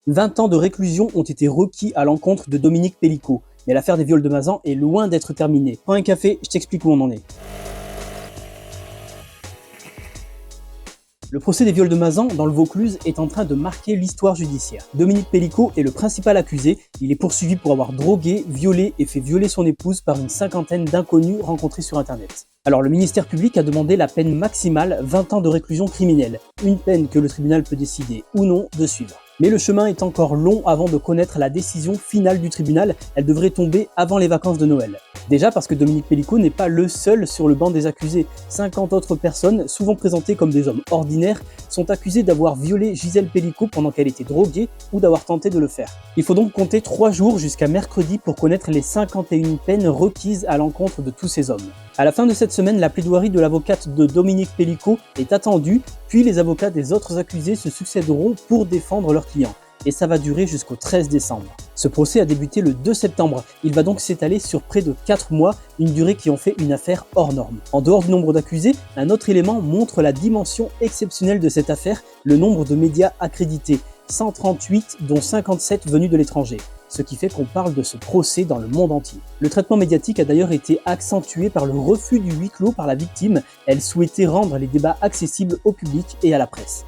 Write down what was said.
20 ans de réclusion ont été requis à l'encontre de Dominique Pellicot, mais l'affaire des viols de Mazan est loin d'être terminée. Prends un café, je t'explique où on en est. Le procès des viols de Mazan dans le Vaucluse est en train de marquer l'histoire judiciaire. Dominique Pellicot est le principal accusé. Il est poursuivi pour avoir drogué, violé et fait violer son épouse par une cinquantaine d'inconnus rencontrés sur internet. Alors le ministère public a demandé la peine maximale, 20 ans de réclusion criminelle, une peine que le tribunal peut décider ou non de suivre. Mais le chemin est encore long avant de connaître la décision finale du tribunal, elle devrait tomber avant les vacances de Noël. Déjà parce que Dominique Pellicot n'est pas le seul sur le banc des accusés. 50 autres personnes, souvent présentées comme des hommes ordinaires, sont accusées d'avoir violé Gisèle Pellicot pendant qu'elle était droguée ou d'avoir tenté de le faire. Il faut donc compter 3 jours jusqu'à mercredi pour connaître les 51 peines requises à l'encontre de tous ces hommes. À la fin de cette semaine, la plaidoirie de l'avocate de Dominique Pellicot est attendue, puis les avocats des autres accusés se succéderont pour défendre leurs clients. Et ça va durer jusqu'au 13 décembre. Ce procès a débuté le 2 septembre, il va donc s'étaler sur près de 4 mois, une durée qui en fait une affaire hors norme. En dehors du nombre d'accusés, un autre élément montre la dimension exceptionnelle de cette affaire, le nombre de médias accrédités, 138 dont 57 venus de l'étranger. Ce qui fait qu'on parle de ce procès dans le monde entier. Le traitement médiatique a d'ailleurs été accentué par le refus du huis clos par la victime, elle souhaitait rendre les débats accessibles au public et à la presse.